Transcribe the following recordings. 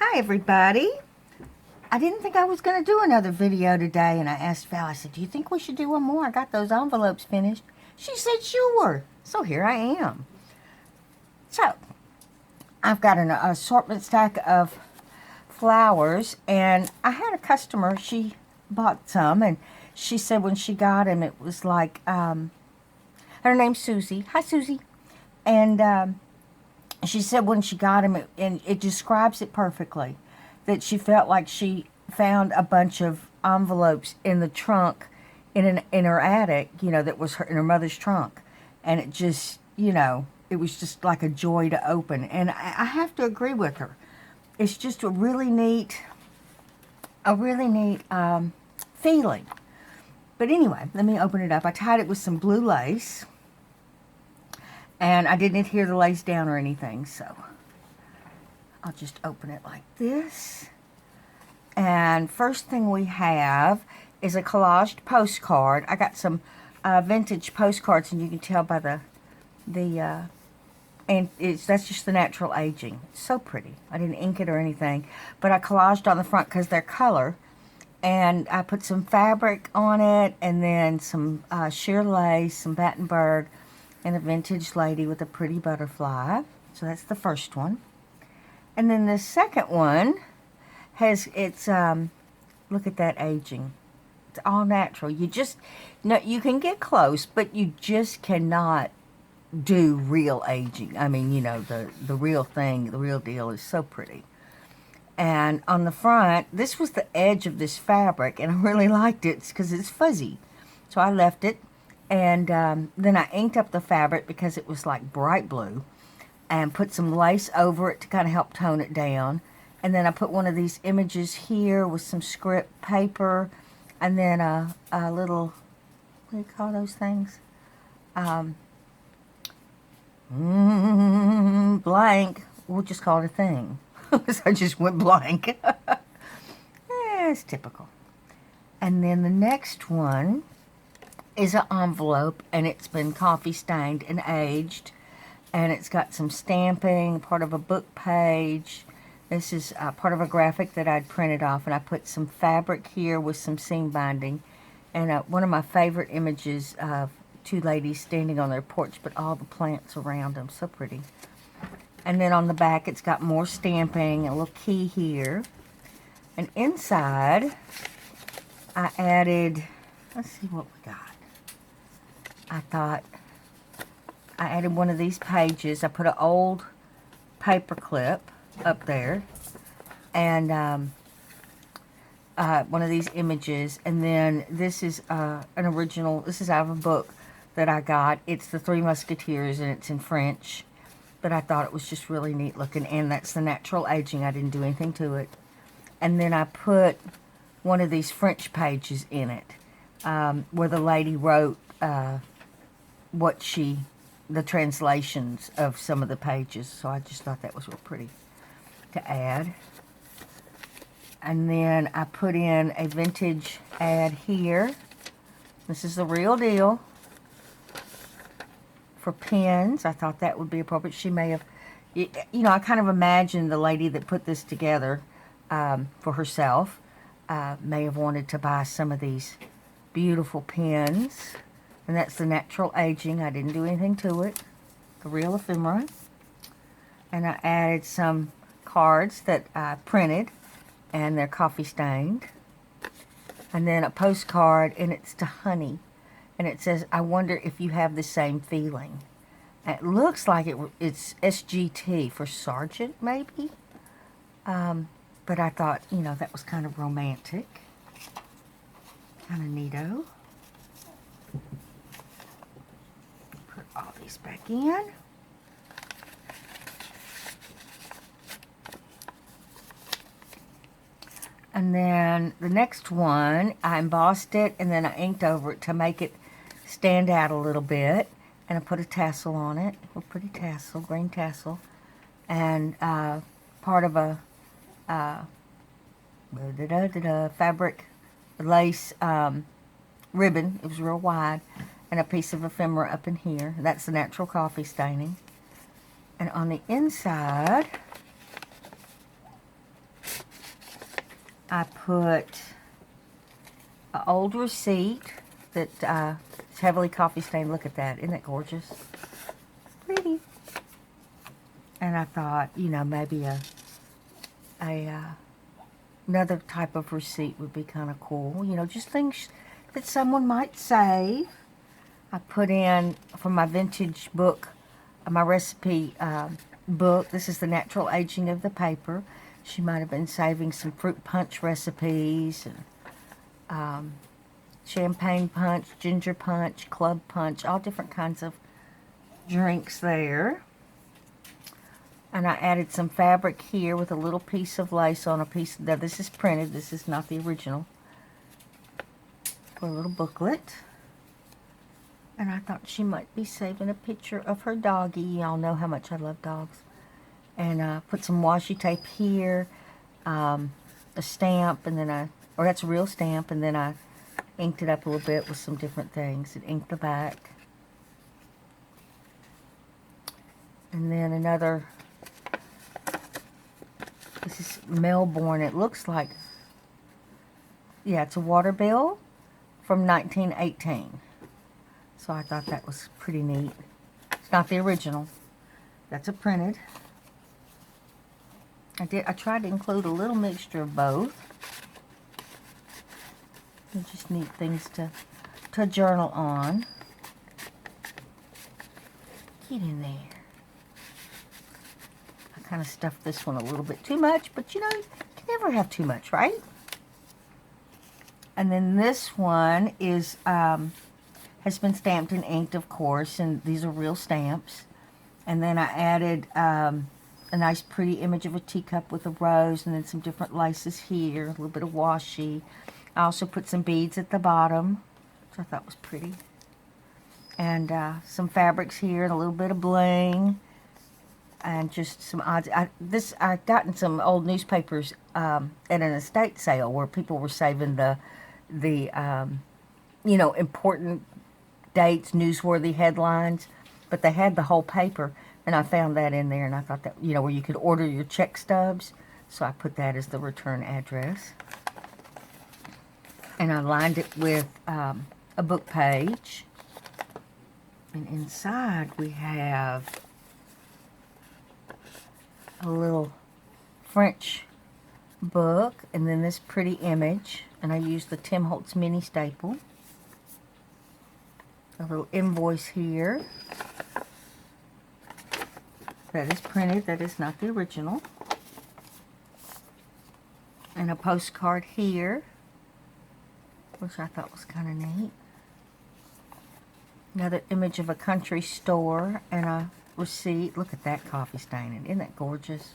Hi everybody. I didn't think I was going to do another video today, and I asked Val, I said, do you think we should do one more? I got those envelopes finished. She said sure. So here I am. So I've got an assortment stack of flowers, and I had a customer, she bought some, and she said when she got them it was like, her name's Susie. Hi Susie. And she said when she got them, and it describes it perfectly, that she felt like she found a bunch of envelopes in the trunk in her attic, you know, that was in her mother's trunk. And it just, you know, it was just like a joy to open. And I have to agree with her. It's just a really neat feeling. But anyway, let me open it up. I tied it with some blue lace. And I didn't adhere the lace down or anything, so I'll just open it like this. And first thing we have is a collaged postcard. I got some vintage postcards, and you can tell by that's just the natural aging. It's so pretty. I didn't ink it or anything, but I collaged on the front because they're color. And I put some fabric on it, and then some sheer lace, some Battenberg, and a vintage lady with a pretty butterfly. So that's the first one. And then the second one has, look at that aging. It's all natural. You just, no, you can get close, but you just cannot do real aging. I mean, you know, the real thing, the real deal is so pretty. And on the front, this was the edge of this fabric, and I really liked it because it's fuzzy. So I left it. And then I inked up the fabric because it was like bright blue, and put some lace over it to kind of help tone it down. And then I put one of these images here with some script paper, and then a little, what do you call those things? Blank. We'll just call it a thing. So I just went blank. It's typical. And then the next one is an envelope, and it's been coffee stained and aged, and it's got some stamping, part of a book page. This is part of a graphic that I'd printed off, and I put some fabric here with some seam binding, and one of my favorite images of two ladies standing on their porch, but all the plants around them, so pretty. And then on the back it's got more stamping, a little key here, and inside I added, let's see what we got. I thought I added one of these pages. I put an old paper clip up there, and one of these images, and then this is an original. This is out of a book that I got. It's The Three Musketeers, and it's in French, but I thought it was just really neat looking, and that's the natural aging. I didn't do anything to it. And then I put one of these French pages in it, where the lady wrote the translations of some of the pages. So I just thought that was real pretty to add. And then I put in a vintage ad here. This is the real deal for pins. I thought that would be appropriate. She may have, you know, I kind of imagined the lady that put this together for herself may have wanted to buy some of these beautiful pins. And that's the natural aging. I didn't do anything to it. The real ephemera. And I added some cards that I printed, and they're coffee stained. And then a postcard, and it's to Honey. And it says, I wonder if you have the same feeling. And it looks like it's SGT for Sergeant, maybe. But I thought, you know, that was kind of romantic. Kind of neato. Put all these back in. And then the next one, I embossed it, and then I inked over it to make it stand out a little bit. And I put a tassel on it, a pretty tassel, green tassel. And part of a fabric lace ribbon. It was real wide. And a piece of ephemera up in here. That's the natural coffee staining. And on the inside, I put an old receipt that is heavily coffee stained. Look at that. Isn't that gorgeous? Pretty. And I thought, you know, maybe another type of receipt would be kind of cool. You know, just things that someone might save. I put in for my vintage book, my recipe book. This is the natural aging of the paper. She might have been saving some fruit punch recipes, and champagne punch, ginger punch, club punch, all different kinds of drinks there. And I added some fabric here with a little piece of lace on a piece. Now this is printed. This is not the original. For a little booklet. And I thought she might be saving a picture of her doggy. Y'all know how much I love dogs. And put some washi tape here, a stamp, and then or that's a real stamp, and then I inked it up a little bit with some different things and inked the back. And then another, this is Melbourne. It looks like, yeah, it's a water bill from 1918. So I thought that was pretty neat. It's not the original. That's a printed. I tried to include a little mixture of both. They're just neat things to journal on. Get in there. I kind of stuffed this one a little bit too much, but you know, you can never have too much, right? And then this one is has been stamped and inked, of course, and these are real stamps. And then I added a nice pretty image of a teacup with a rose, and then some different laces here, a little bit of washi. I also put some beads at the bottom, which I thought was pretty. And some fabrics here, and a little bit of bling, and just some odds. I gotten some old newspapers at an estate sale where people were saving the you know, important dates, newsworthy headlines, but they had the whole paper, and I found that in there, and I thought that, you know, where you could order your check stubs, so I put that as the return address. And I lined it with a book page, and inside we have a little French book, and then this pretty image, and I used the Tim Holtz mini staple. A little invoice here. That is printed. That is not the original. And a postcard here, which I thought was kind of neat. Another image of a country store and a receipt. Look at that coffee staining. Isn't that gorgeous?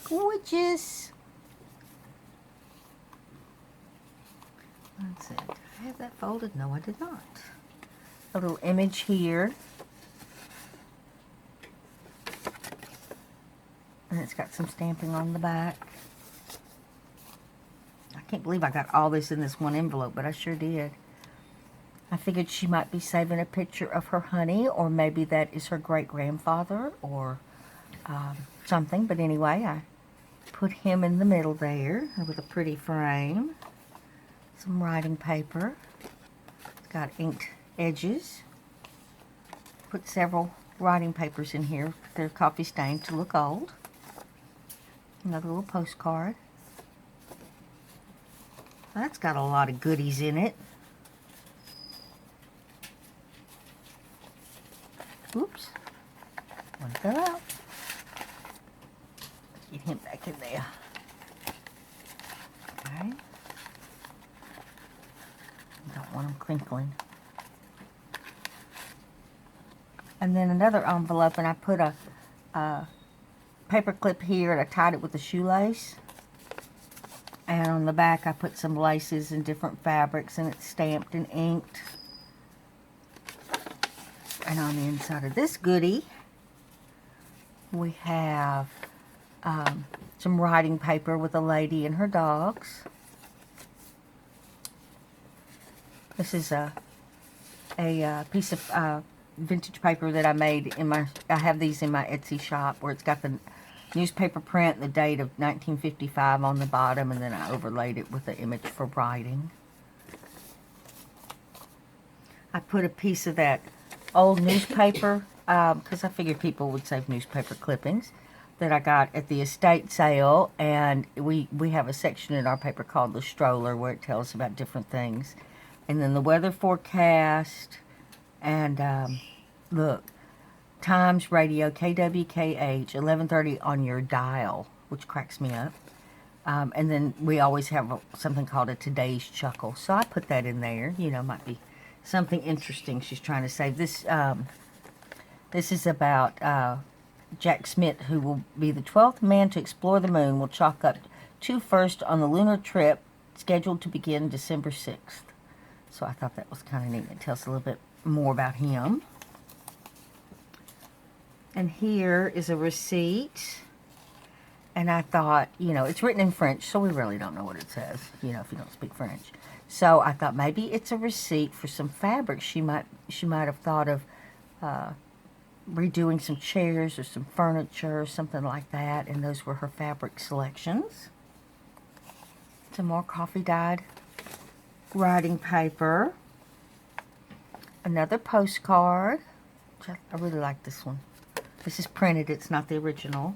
Gorgeous! Let's see. Did I have that folded? No, I did not. A little image here. And it's got some stamping on the back. I can't believe I got all this in this one envelope, but I sure did. I figured she might be saving a picture of her honey, or maybe that is her great-grandfather, or something. But anyway, I put him in the middle there with a pretty frame. Some writing paper. It's got inked edges. Put several writing papers in here. They're coffee stained to look old. Another little postcard. That's got a lot of goodies in it. Oops. One fell out. Get him back in there. Okay. Don't want him crinkling. And then another envelope, and I put a paper clip here, and I tied it with a shoelace. And on the back I put some laces and different fabrics, and it's stamped and inked. And on the inside of this goodie, we have some writing paper with a lady and her dogs. This is a piece of vintage paper that I made in my, I have these in my Etsy shop, where it's got the newspaper print, the date of 1955 on the bottom, and then I overlaid it with the image for writing. I put a piece of that old newspaper, because I figured people would save newspaper clippings, that I got at the estate sale, and we have a section in our paper called The Stroller where it tells about different things. And then the weather forecast, and look, Times Radio, KWKH, 11:30 on your dial, which cracks me up. And then we always have something called a Today's Chuckle. So I put that in there. You know, might be something interesting she's trying to say. This is about Jack Smith, who will be the 12th man to explore the moon, will chalk up 2 firsts on the lunar trip scheduled to begin December 6th. So I thought that was kind of neat. It tells a little bit more about him. And here is a receipt. And I thought, you know, it's written in French, so we really don't know what it says, you know, if you don't speak French. So I thought maybe it's a receipt for some fabric. She might have thought of redoing some chairs or some furniture or something like that. And those were her fabric selections. Some more coffee dyed writing paper. Another postcard. I really like this one. This is printed, it's not the original.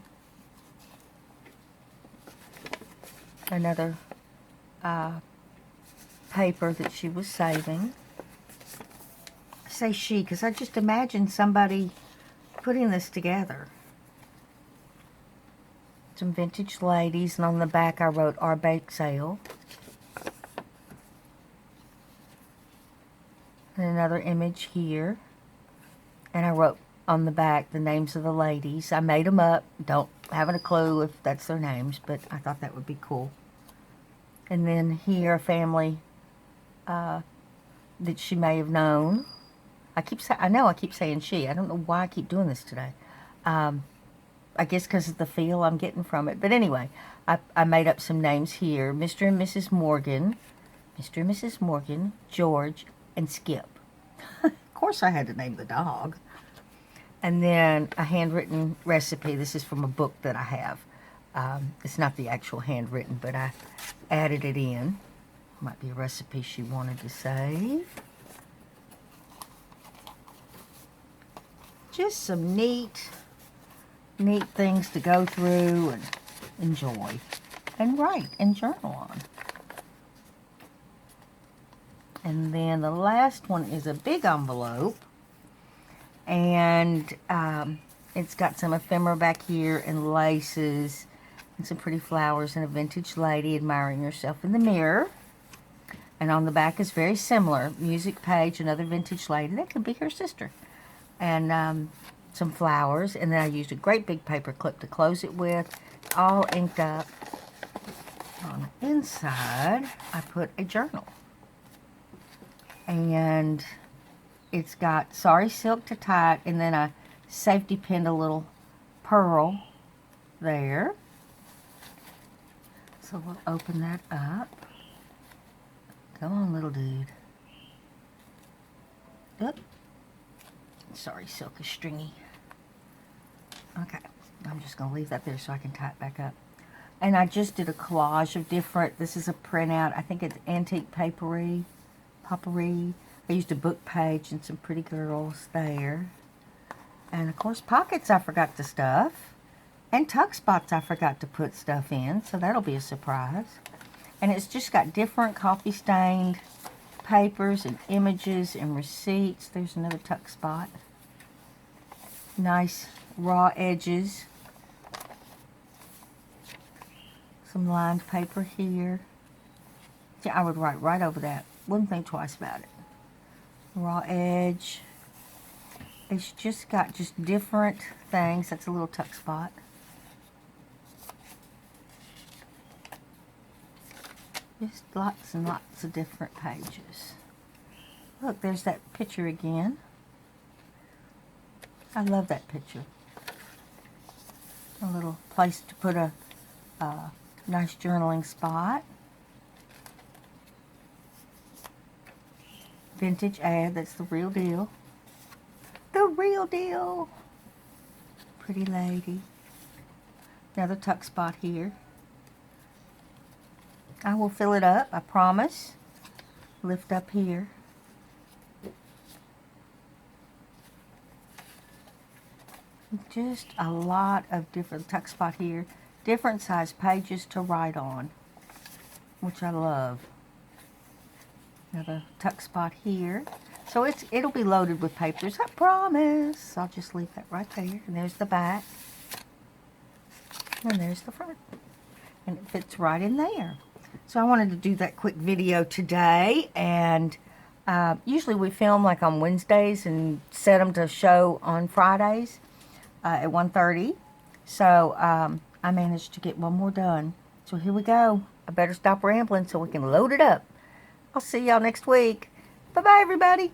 Another paper that she was saving. I say she, because I just imagine somebody putting this together. Some vintage ladies, and on the back I wrote our bake sale. And another image here. And I wrote on the back the names of the ladies. I made them up. Don't having a clue if that's their names, but I thought that would be cool. And then here, a family that she may have known. I keep saying she. I don't know why I keep doing this today. I guess because of the feel I'm getting from it. But anyway, I made up some names here. Mr. and Mrs. Morgan. Mr. and Mrs. Morgan, George, and Skip. Of course I had to name the dog. And then a handwritten recipe. This is from a book that I have. It's not the actual handwritten, but I added it in. Might be a recipe she wanted to save. Just some neat things to go through and enjoy and write and journal on. And then the last one is a big envelope. And it's got some ephemera back here and laces and some pretty flowers and a vintage lady admiring herself in the mirror. And on the back is very similar. Music page, another vintage lady. That could be her sister. And some flowers. And then I used a great big paper clip to close it with. All inked up. On the inside, I put a journal. And it's got sorry silk to tie it, and then I safety pinned a little pearl there. So we'll open that up. Come on, little dude. Oop. Sorry, silk is stringy. Okay, I'm just going to leave that there so I can tie it back up. And I just did a collage of different, this is a printout. I think it's antique potpourri. I used a book page and some pretty girls there. And of course pockets I forgot to stuff. And tuck spots I forgot to put stuff in. So that'll be a surprise. And it's just got different coffee stained papers and images and receipts. There's another tuck spot. Nice raw edges. Some lined paper here. See, I would write right over that. Wouldn't think twice about it. Raw edge. It's just got just different things. That's a little tuck spot. Just lots and lots of different pages. Look, there's that picture again. I love that picture. A little place to put a nice journaling spot. Vintage ad, that's the real deal. The real deal. Pretty lady. Another tuck spot here. I will fill it up, I promise. Lift up here. Just a lot of different tuck spot here. Different size pages to write on, which I love. Another tuck spot here. So it'll be loaded with papers, I promise. I'll just leave that right there. And there's the back. And there's the front. And it fits right in there. So I wanted to do that quick video today. And usually we film like on Wednesdays and set them to show on Fridays at 1:30. So I managed to get one more done. So here we go. I better stop rambling so we can load it up. I'll see y'all next week. Bye-bye, everybody.